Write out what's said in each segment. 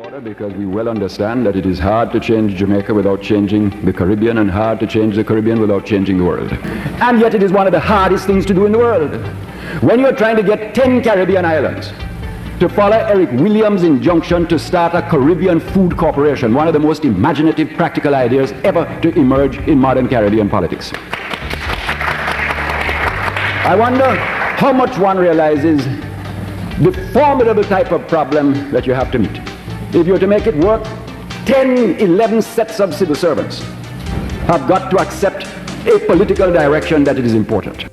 order because we well understand that it is hard to change Jamaica without changing the Caribbean and hard to change the Caribbean without changing the world. And yet it is one of the hardest things to do in the world. When you're trying to get 10 Caribbean islands to follow Eric Williams' injunction to start a Caribbean food corporation, one of the most imaginative, practical ideas ever to emerge in modern Caribbean politics. I wonder how much one realizes the formidable type of problem that you have to meet. If you're to make it work, 10, 11 sets of civil servants have got to accept a political direction that it is important.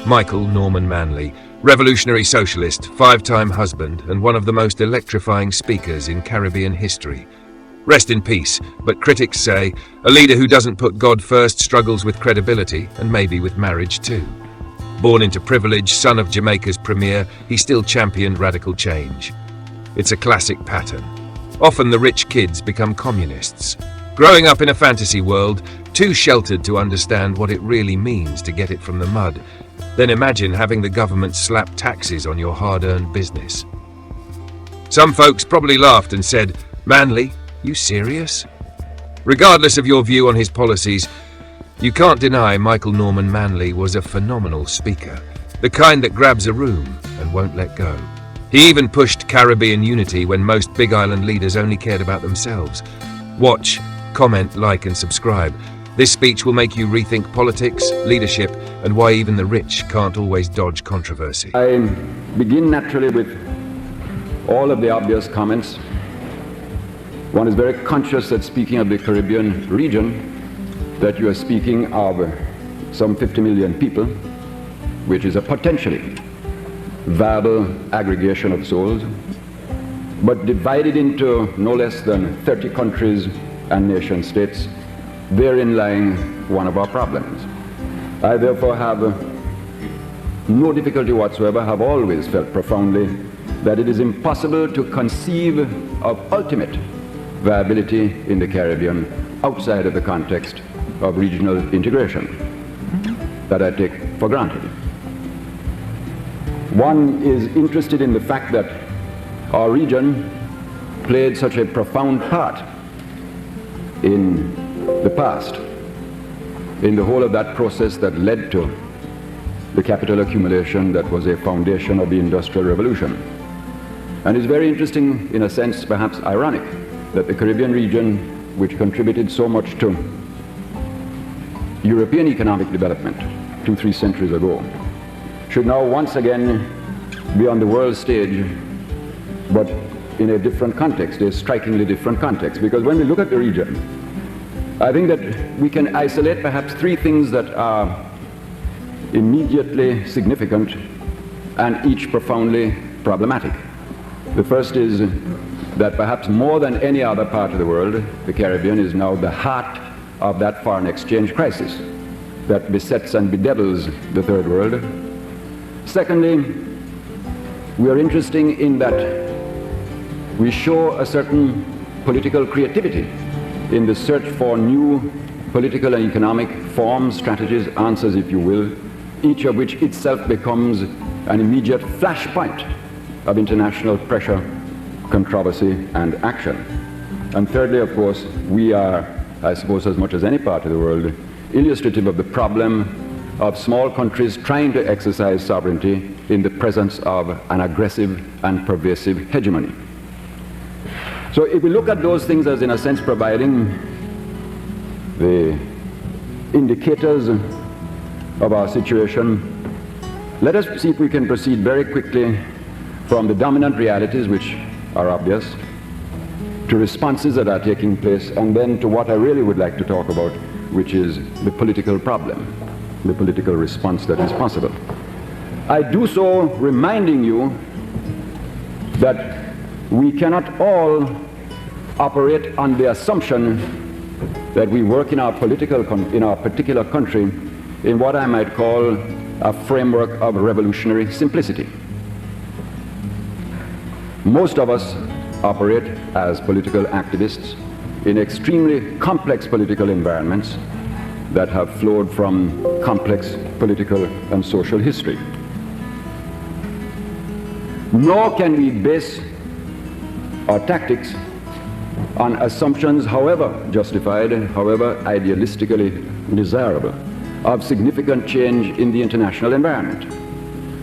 Michael Norman Manley, revolutionary socialist, 5-time husband, and one of the most electrifying speakers in Caribbean history. Rest in peace, but critics say a leader who doesn't put God first struggles with credibility and maybe with marriage too. Born into privilege, son of Jamaica's premier, he still championed radical change. It's a classic pattern. Often the rich kids become communists. Growing up in a fantasy world, too sheltered to understand what it really means to get it from the mud. Then imagine having the government slap taxes on your hard-earned business. Some folks probably laughed and said, "Manley, you serious?" Regardless of your view on his policies, you can't deny Michael Norman Manley was a phenomenal speaker, the kind that grabs a room and won't let go. He even pushed Caribbean unity when most Big Island leaders only cared about themselves. Watch, comment, like and subscribe. This speech will make you rethink politics, leadership, and why even the rich can't always dodge controversy. I begin naturally with all of the obvious comments. One is very conscious that speaking of the Caribbean region, that you are speaking of some 50 million people, which is a potentially viable aggregation of souls, but divided into no less than 30 countries and nation states, therein lying one of our problems. I therefore have no difficulty whatsoever, have always felt profoundly that it is impossible to conceive of ultimate viability in the Caribbean outside of the context of regional integration that I take for granted. One is interested in the fact that our region played such a profound part in the past, in the whole of that process that led to the capital accumulation that was a foundation of the Industrial Revolution. And it's very interesting, in a sense perhaps ironic, that the Caribbean region, which contributed so much to European economic development 2-3 centuries ago, should now once again be on the world stage, but in a different context, a strikingly different context. Because when we look at the region, I think that we can isolate perhaps 3 things that are immediately significant and each profoundly problematic. The first is that perhaps more than any other part of the world, the Caribbean is now the heart of that foreign exchange crisis that besets and bedevils the third world. Secondly, we are interesting in that we show a certain political creativity in the search for new political and economic forms, strategies, answers, if you will, each of which itself becomes an immediate flashpoint of international pressure, controversy, and action. And thirdly, of course, we are, I suppose, as much as any part of the world, illustrative of the problem of small countries trying to exercise sovereignty in the presence of an aggressive and pervasive hegemony. So if we look at those things as, in a sense, providing the indicators of our situation, let us see if we can proceed very quickly from the dominant realities, which are obvious, to responses that are taking place, and then to what I really would like to talk about, which is the political problem, the political response that is possible. I do so reminding you that we cannot all operate on the assumption that we work in our particular country in what I might call a framework of revolutionary simplicity. Most of us operate as political activists in extremely complex political environments that have flowed from complex political and social history. Nor can we base our tactics on assumptions, however justified, however idealistically desirable, of significant change in the international environment.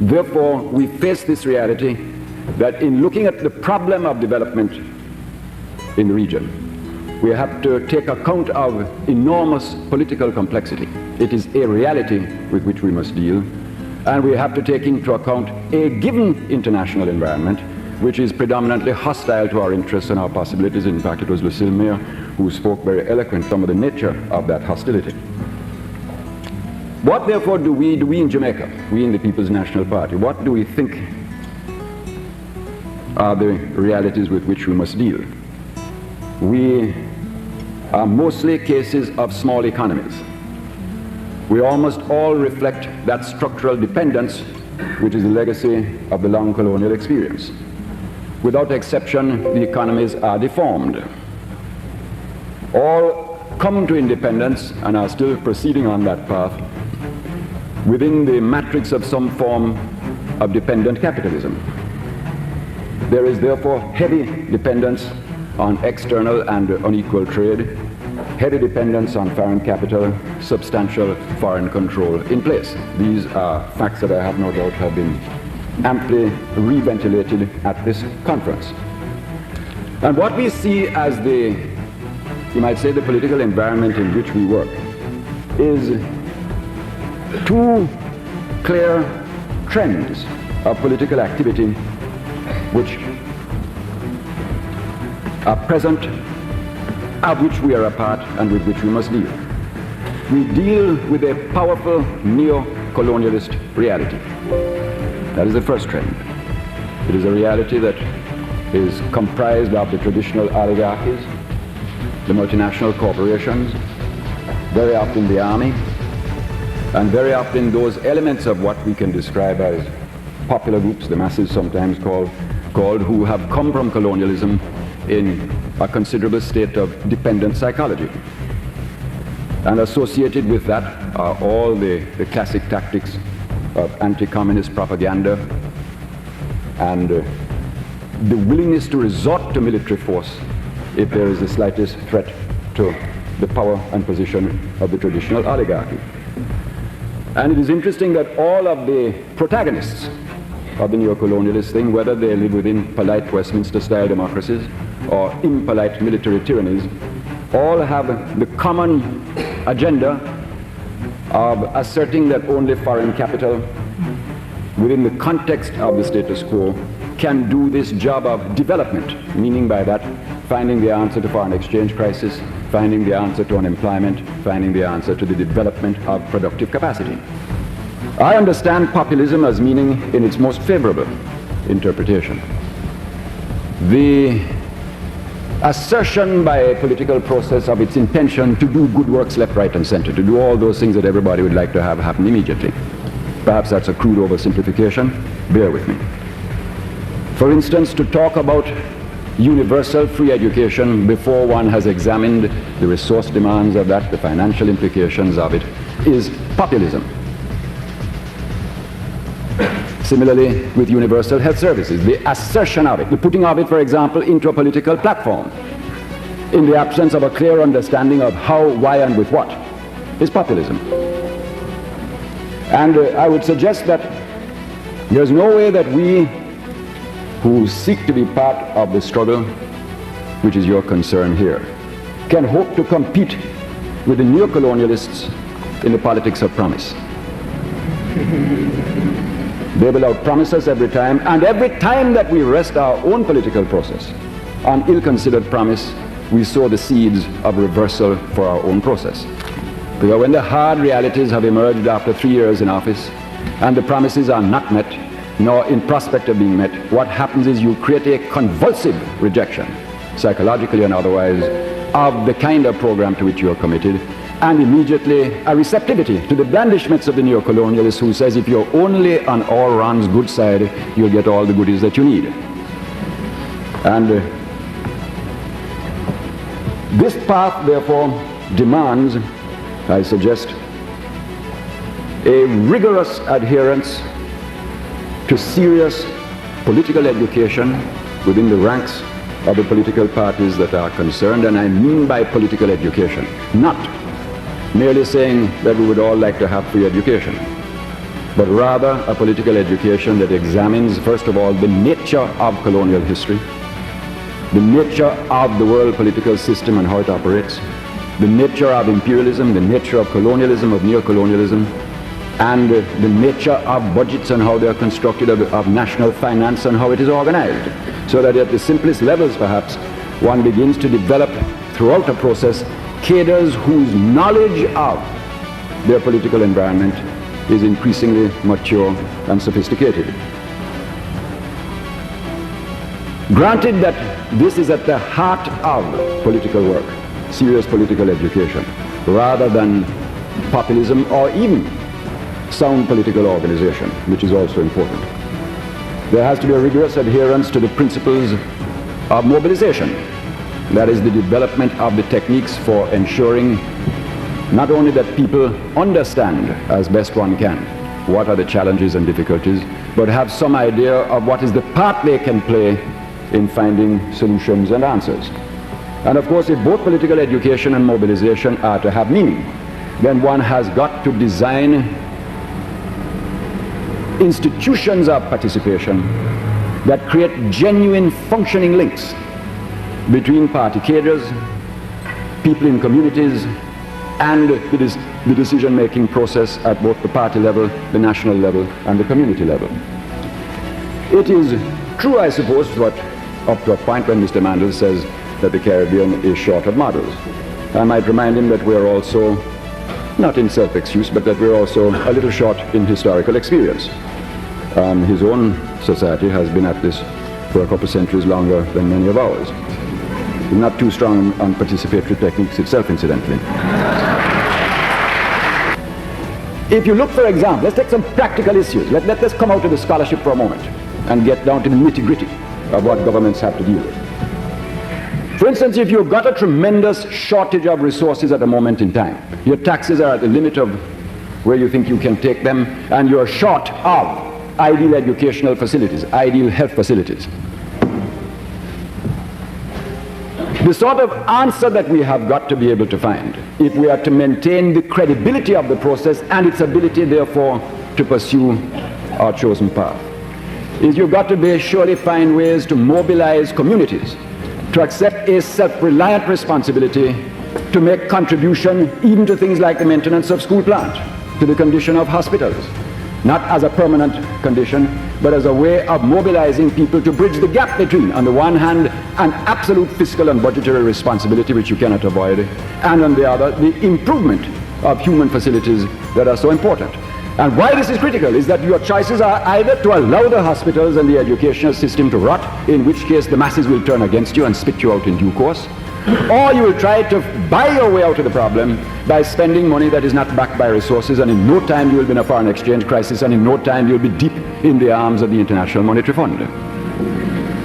Therefore, we face this reality that in looking at the problem of development in the region, we have to take account of enormous political complexity. It is a reality with which we must deal, and we have to take into account a given international environment which is predominantly hostile to our interests and our possibilities. In fact, it was Lucille Mayer who spoke very eloquently on the nature of that hostility. What therefore do we in Jamaica, we in the People's National Party, what do we think are the realities with which we must deal? We are mostly cases of small economies. We almost all reflect that structural dependence which is the legacy of the long colonial experience. Without exception, the economies are deformed. All come to independence and are still proceeding on that path within the matrix of some form of dependent capitalism. There is therefore heavy dependence on external and unequal trade, heavy dependence on foreign capital, substantial foreign control in place. These are facts that I have no doubt have been amply re-ventilated at this conference. And what we see as the, you might say, the political environment in which we work is two clear trends of political activity which are present, of which we are a part and with which we must deal. We deal with a powerful neo-colonialist reality. That is the first trend. It is a reality that is comprised of the traditional oligarchies, the multinational corporations, very often the army, and very often those elements of what we can describe as popular groups, the masses sometimes called, who have come from colonialism in a considerable state of dependent psychology. And associated with that are all the classic tactics of anti-communist propaganda and the willingness to resort to military force if there is the slightest threat to the power and position of the traditional oligarchy. And it is interesting that all of the protagonists of the neo-colonialist thing, whether they live within polite Westminster-style democracies or impolite military tyrannies, all have the common agenda of asserting that only foreign capital within the context of the status quo can do this job of development, meaning by that finding the answer to foreign exchange crisis, finding the answer to unemployment, finding the answer to the development of productive capacity. I understand populism as meaning, in its most favorable interpretation, the assertion by a political process of its intention to do good works left, right, and center, to do all those things that everybody would like to have happen immediately. Perhaps that's a crude oversimplification. Bear with me. For instance, to talk about universal free education before one has examined the resource demands of that, the financial implications of it, is populism. Similarly, with universal health services, the assertion of it, the putting of it, for example, into a political platform, in the absence of a clear understanding of how, why, and with what, is populism. And I would suggest that there's no way that we who seek to be part of the struggle, which is your concern here, can hope to compete with the neo-colonialists in the politics of promise. They will outpromise us every time, and every time that we rest our own political process on ill-considered promise, we sow the seeds of reversal for our own process. Because when the hard realities have emerged after 3 years in office, and the promises are not met, nor in prospect of being met, what happens is you create a convulsive rejection, psychologically and otherwise, of the kind of program to which you are committed, and immediately a receptivity to the blandishments of the neo-colonialist who says if you're only on all wrong's good side, you'll get all the goodies that you need. And this path, therefore, demands, I suggest, a rigorous adherence to serious political education within the ranks of the political parties that are concerned, and I mean by political education, not merely saying that we would all like to have free education, but rather a political education that examines, first of all, the nature of colonial history, the nature of the world political system and how it operates, the nature of imperialism, the nature of colonialism, of neocolonialism, and the nature of budgets and how they are constructed, of national finance and how it is organized, so that at the simplest levels perhaps one begins to develop throughout a process cadres whose knowledge of their political environment is increasingly mature and sophisticated. Granted that this is at the heart of political work, serious political education, rather than populism or even sound political organization, which is also important. There has to be a rigorous adherence to the principles of mobilization. That is the development of the techniques for ensuring not only that people understand as best one can what are the challenges and difficulties, but have some idea of what is the part they can play in finding solutions and answers. And of course, if both political education and mobilization are to have meaning, then one has got to design institutions of participation that create genuine functioning links between party cadres, people in communities, and the decision-making process at both the party level, the national level, and the community level. It is true, I suppose, that up to a point when Mr. Manley says that the Caribbean is short of models. I might remind him that we're also, not in self-excuse, but that we're also a little short in historical experience. His own society has been at this for a couple of centuries longer than many of ours. Not too strong on participatory techniques itself, incidentally. If you look, for example, let's take some practical issues. Let us come out of the scholarship for a moment and get down to the nitty-gritty of what governments have to deal with. For instance, if you've got a tremendous shortage of resources at a moment in time, your taxes are at the limit of where you think you can take them, and you're short of ideal educational facilities, ideal health facilities. The sort of answer that we have got to be able to find, if we are to maintain the credibility of the process and its ability, therefore, to pursue our chosen path, is you've got to surely find ways to mobilize communities to accept a self-reliant responsibility to make contribution even to things like the maintenance of school plant, to the condition of hospitals, not as a permanent condition, but as a way of mobilizing people to bridge the gap between, on the one hand, an absolute fiscal and budgetary responsibility which you cannot avoid, and on the other, the improvement of human facilities that are so important. And why this is critical is that your choices are either to allow the hospitals and the educational system to rot, in which case the masses will turn against you and spit you out in due course, or you will try to buy your way out of the problem by spending money that is not backed by resources, and in no time you will be in a foreign exchange crisis, and in no time you will be deep in the arms of the International Monetary Fund.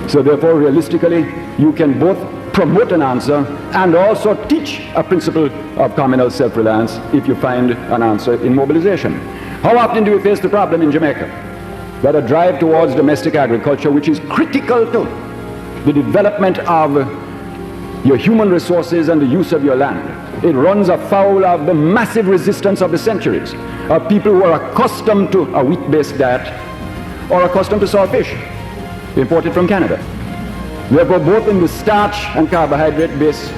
So therefore, realistically, you can both promote an answer and also teach a principle of communal self-reliance if you find an answer in mobilization. How often do we face the problem in Jamaica that a drive towards domestic agriculture, which is critical to the development of your human resources and the use of your land, it runs afoul of the massive resistance of the centuries of people who are accustomed to a wheat-based diet or accustomed to salt fish imported from Canada. Therefore, both in the starch and carbohydrate base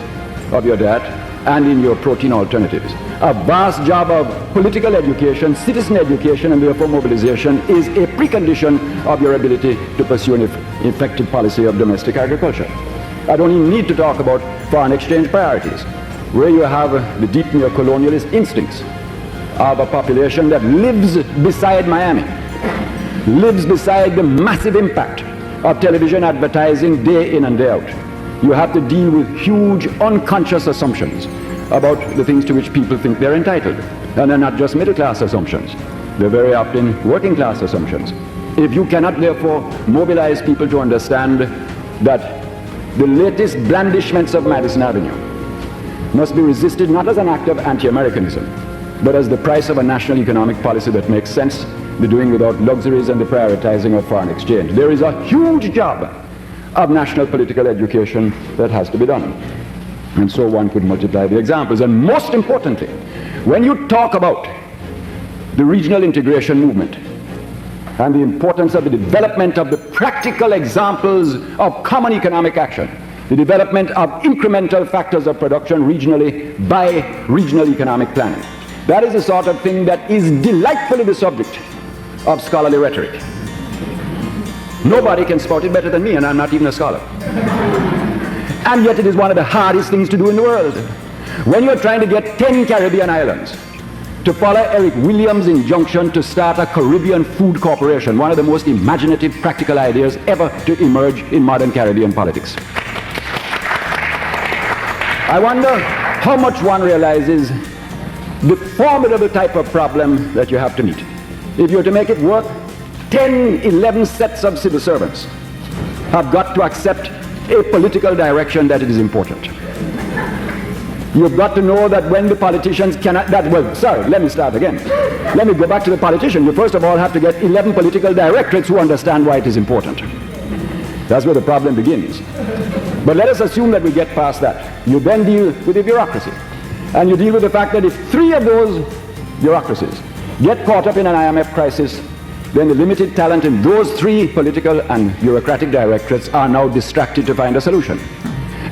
of your diet and in your protein alternatives, a vast job of political education, citizen education, and therefore mobilization is a precondition of your ability to pursue an effective policy of domestic agriculture. I don't even need to talk about foreign exchange priorities, where you have the deep neo-colonialist instincts of a population that lives beside Miami, lives beside the massive impact of television advertising day in and day out. You have to deal with huge unconscious assumptions about the things to which people think they're entitled. And they're not just middle-class assumptions. They're very often working-class assumptions. If you cannot, therefore, mobilize people to understand that the latest blandishments of Madison Avenue must be resisted not as an act of anti-Americanism, but as the price of a national economic policy that makes sense, the doing without luxuries and the prioritizing of foreign exchange. There is a huge job of national political education that has to be done. And so one could multiply the examples. And most importantly, when you talk about the regional integration movement and the importance of the development of the practical examples of common economic action, the development of incremental factors of production regionally by regional economic planning, that is the sort of thing that is delightfully the subject of scholarly rhetoric. Nobody can spout it better than me, and I'm not even a scholar. And yet it is one of the hardest things to do in the world. When you're trying to get 10 Caribbean islands to follow Eric Williams' injunction to start a Caribbean food corporation, one of the most imaginative, practical ideas ever to emerge in modern Caribbean politics. I wonder how much one realizes the formidable type of problem that you have to meet. If you're to make it work, 10, 11 sets of civil servants have got to accept a political direction that it is important. You've got to know that when the politicians cannot, let me start again. Let me go back to the politician. You first of all have to get 11 political directorates who understand why it is important. That's where the problem begins. But let us assume that we get past that. You then deal with the bureaucracy. And you deal with the fact that if 3 of those bureaucracies get caught up in an IMF crisis, then the limited talent in those 3 political and bureaucratic directorates are now distracted to find a solution.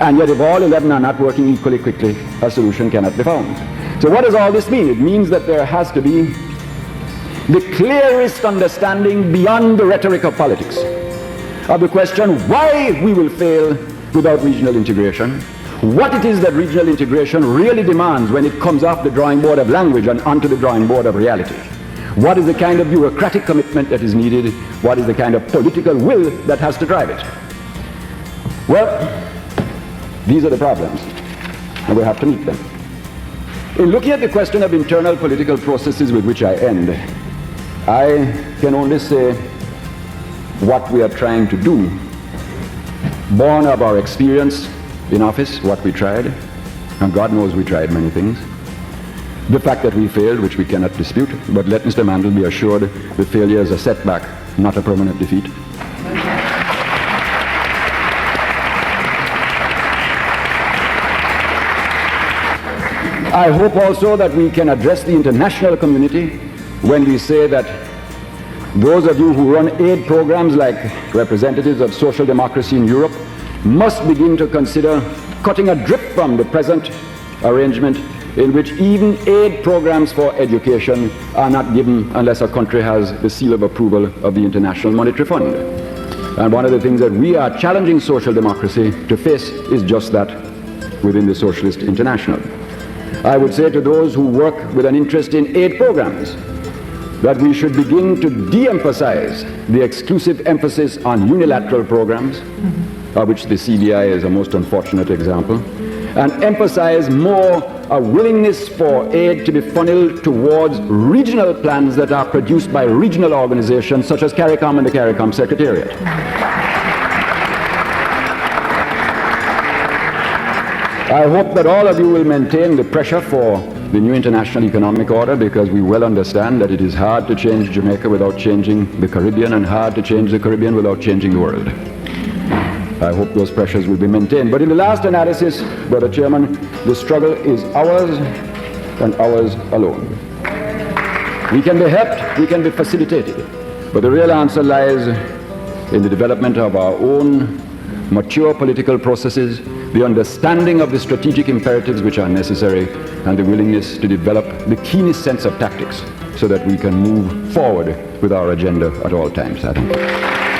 And yet if all 11 are not working equally quickly, a solution cannot be found. So what does all this mean? It means that there has to be the clearest understanding beyond the rhetoric of politics of the question why we will fail without regional integration, what it is that regional integration really demands when it comes off the drawing board of language and onto the drawing board of reality. What is the kind of bureaucratic commitment that is needed? What is the kind of political will that has to drive it? Well, these are the problems, and we have to meet them. In looking at the question of internal political processes with which I end, I can only say what we are trying to do, born of our experience in office, what we tried, and God knows we tried many things. The fact that we failed, which we cannot dispute, but let Mr. Manley be assured that failure is a setback, not a permanent defeat. I hope also that we can address the international community when we say that those of you who run aid programs like representatives of social democracy in Europe must begin to consider cutting adrift from the present arrangement in which even aid programs for education are not given unless a country has the seal of approval of the International Monetary Fund. And one of the things that we are challenging social democracy to face is just that within the Socialist International. I would say to those who work with an interest in aid programs that we should begin to de-emphasize the exclusive emphasis on unilateral programs, of which the CBI is a most unfortunate example, and emphasize more a willingness for aid to be funneled towards regional plans that are produced by regional organizations such as CARICOM and the CARICOM Secretariat. I hope that all of you will maintain the pressure for the new international economic order, because we well understand that it is hard to change Jamaica without changing the Caribbean and hard to change the Caribbean without changing the world. I hope those pressures will be maintained. But in the last analysis, Brother Chairman, the struggle is ours and ours alone. We can be helped, we can be facilitated, but the real answer lies in the development of our own mature political processes, the understanding of the strategic imperatives which are necessary, and the willingness to develop the keenest sense of tactics so that we can move forward with our agenda at all times. I think.